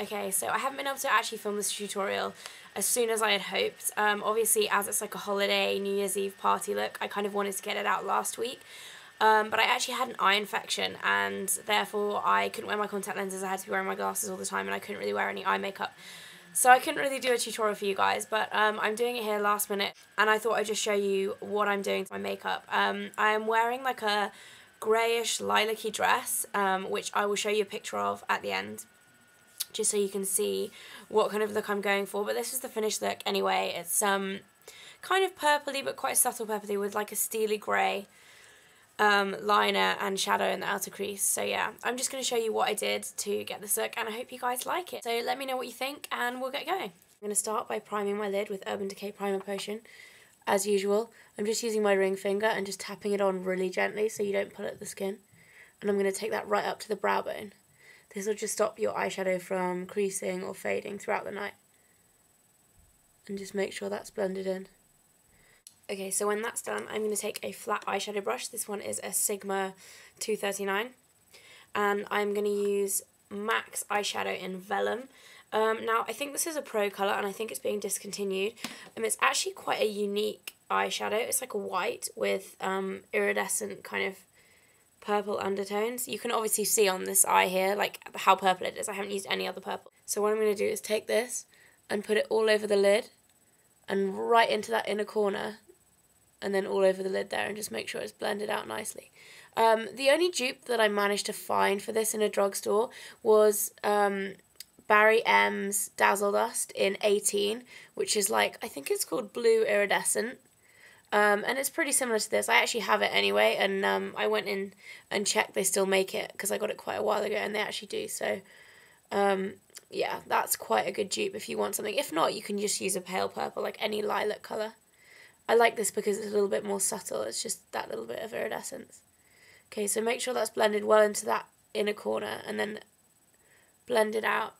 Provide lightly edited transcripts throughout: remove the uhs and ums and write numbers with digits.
Okay, so I haven't been able to actually film this tutorial as soon as I had hoped. Obviously, as it's like a holiday, New Year's Eve party look, I kind of wanted to get it out last week. But I actually had an eye infection, and therefore I couldn't wear my contact lenses. I had to be wearing my glasses all the time, and I couldn't really wear any eye makeup. So I couldn't really do a tutorial for you guys, but I'm doing it here last minute, and I thought I'd just show you what I'm doing to my makeup. I am wearing like a greyish lilac-y dress, which I will show you a picture of at the end, just so you can see what kind of look I'm going for. But this is the finished look anyway. It's kind of purpley, but quite subtle purpley, with like a steely grey liner and shadow in the outer crease. So yeah, I'm just going to show you what I did to get this look, and I hope you guys like it. So let me know what you think, and we'll get going. I'm going to start by priming my lid with Urban Decay Primer Potion. As usual, I'm just using my ring finger and just tapping it on really gently so you don't pull at the skin. And I'm going to take that right up to the brow bone. This will just stop your eyeshadow from creasing or fading throughout the night. And just make sure that's blended in. Okay, so when that's done, I'm going to take a flat eyeshadow brush. This one is a Sigma 239. And I'm going to use MAC's eyeshadow in Vellum. Now, I think this is a pro colour, and I think it's being discontinued. It's actually quite a unique eyeshadow. It's like a white with iridescent kind of purple undertones. You can obviously see on this eye here like how purple it is. I haven't used any other purple. So what I'm going to do is take this and put it all over the lid and right into that inner corner, and then all over the lid there, and just make sure it's blended out nicely. The only dupe that I managed to find for this in a drugstore was Barry M's Dazzle Dust in 18, which is like, I think it's called Blue Iridescent. And it's pretty similar to this. I actually have it anyway, and I went in and checked they still make it, because I got it quite a while ago, and they actually do. So yeah, that's quite a good dupe if you want something. If not, you can just use a pale purple, like any lilac colour. I like this because it's a little bit more subtle. It's just that little bit of iridescence. Okay, so make sure that's blended well into that inner corner, and then blend it out.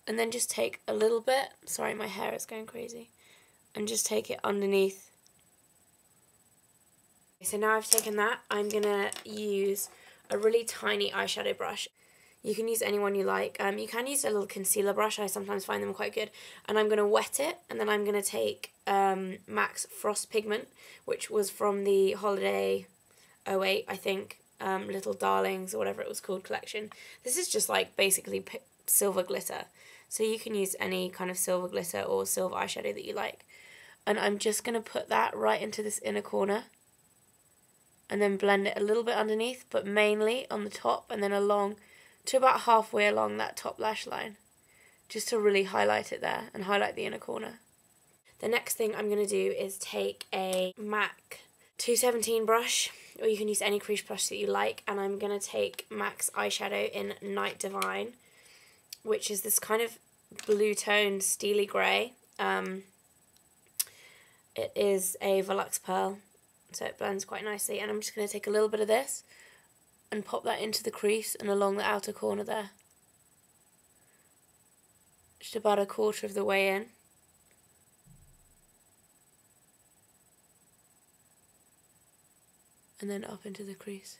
And then just take a little bit, sorry, my hair is going crazy, and just take it underneath. So now I've taken that, I'm going to use a really tiny eyeshadow brush. You can use any one you like. You can use a little concealer brush. I sometimes find them quite good. And I'm going to wet it, and then I'm going to take MAC's Frost Pigment, which was from the Holiday 08, I think, Little Darlings or whatever it was called collection. This is just like basically silver glitter. So you can use any kind of silver glitter or silver eyeshadow that you like. And I'm just going to put that right into this inner corner, and then blend it a little bit underneath, but mainly on the top, and then along to about halfway along that top lash line, just to really highlight it there and highlight the inner corner. The next thing I'm going to do is take a MAC 217 brush, or you can use any crease brush that you like, and I'm going to take MAC's eyeshadow in Night Divine, which is this kind of blue toned steely grey. It is a Volux Pearl, so it blends quite nicely, and I'm just going to take a little bit of this and pop that into the crease and along the outer corner there. Just about a quarter of the way in. And then up into the crease.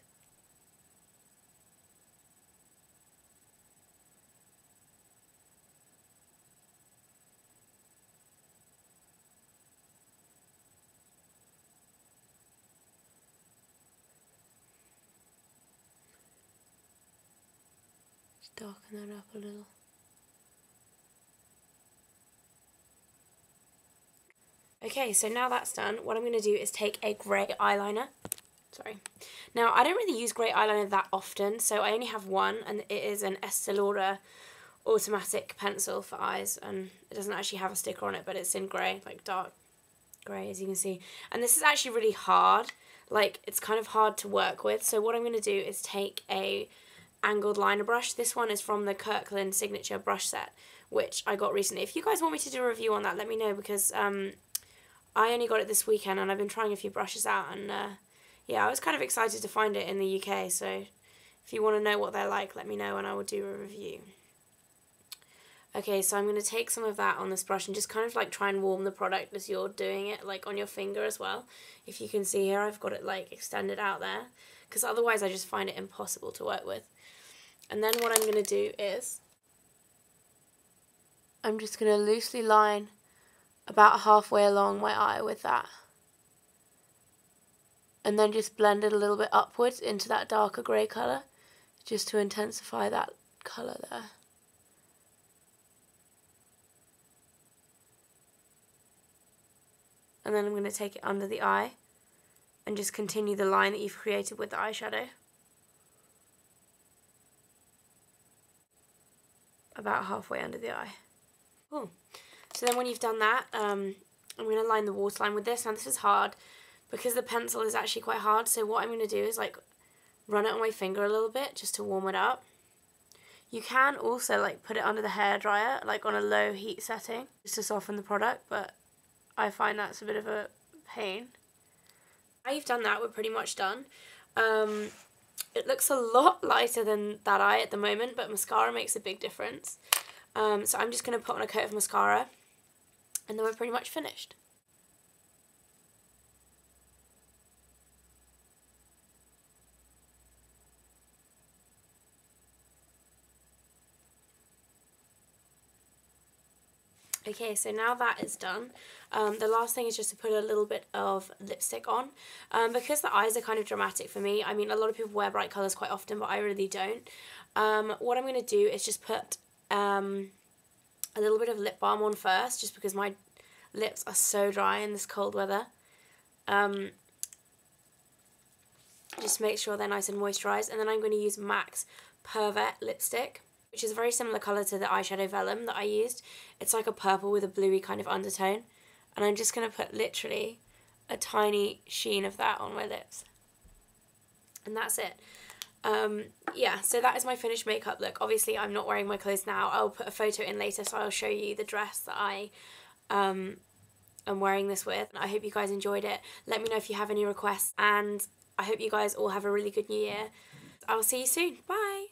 Darken that up a little. Okay, so now that's done, what I'm going to do is take a grey eyeliner. Sorry. Now, I don't really use grey eyeliner that often, so I only have one, and it is an Estee Lauder automatic pencil for eyes, and it doesn't actually have a sticker on it, but it's in grey, like dark grey, as you can see. And this is actually really hard. Like, it's kind of hard to work with, so what I'm going to do is take a angled liner brush. This one is from the Kirkland Signature brush set, which I got recently. If you guys want me to do a review on that, let me know, because I only got it this weekend, and I've been trying a few brushes out, and yeah, I was kind of excited to find it in the UK, so if you want to know what they're like, let me know and I will do a review. Okay, so I'm going to take some of that on this brush and just kind of like try and warm the product as you're doing it, like on your finger as well. If you can see here, I've got it like extended out there, because otherwise I just find it impossible to work with. And then what I'm going to do is I'm just going to loosely line about halfway along my eye with that. And then just blend it a little bit upwards into that darker grey colour, just to intensify that colour there. And then I'm going to take it under the eye and just continue the line that you've created with the eyeshadow. About halfway under the eye. Cool. So then when you've done that, I'm going to line the waterline with this. Now this is hard because the pencil is actually quite hard, so what I'm going to do is like run it on my finger a little bit just to warm it up. You can also like put it under the hairdryer, like on a low heat setting, just to soften the product, but I find that's a bit of a pain. Now you've done that, we're pretty much done. It looks a lot lighter than that eye at the moment, but mascara makes a big difference. So I'm just going to put on a coat of mascara, and then we're pretty much finished. Okay, so now that is done, the last thing is just to put a little bit of lipstick on. Because the eyes are kind of dramatic for me, I mean, a lot of people wear bright colours quite often, but I really don't. What I'm going to do is just put a little bit of lip balm on first, just because my lips are so dry in this cold weather. Just make sure they're nice and moisturised, and then I'm going to use MAC's Pervette Lipstick, which is a very similar colour to the eyeshadow Vellum that I used. It's like a purple with a bluey kind of undertone. And I'm just going to put literally a tiny sheen of that on my lips. And that's it. Yeah, so that is my finished makeup look. Obviously, I'm not wearing my clothes now. I'll put a photo in later, so I'll show you the dress that I am wearing this with. I hope you guys enjoyed it. Let me know if you have any requests. And I hope you guys all have a really good new year. I'll see you soon. Bye!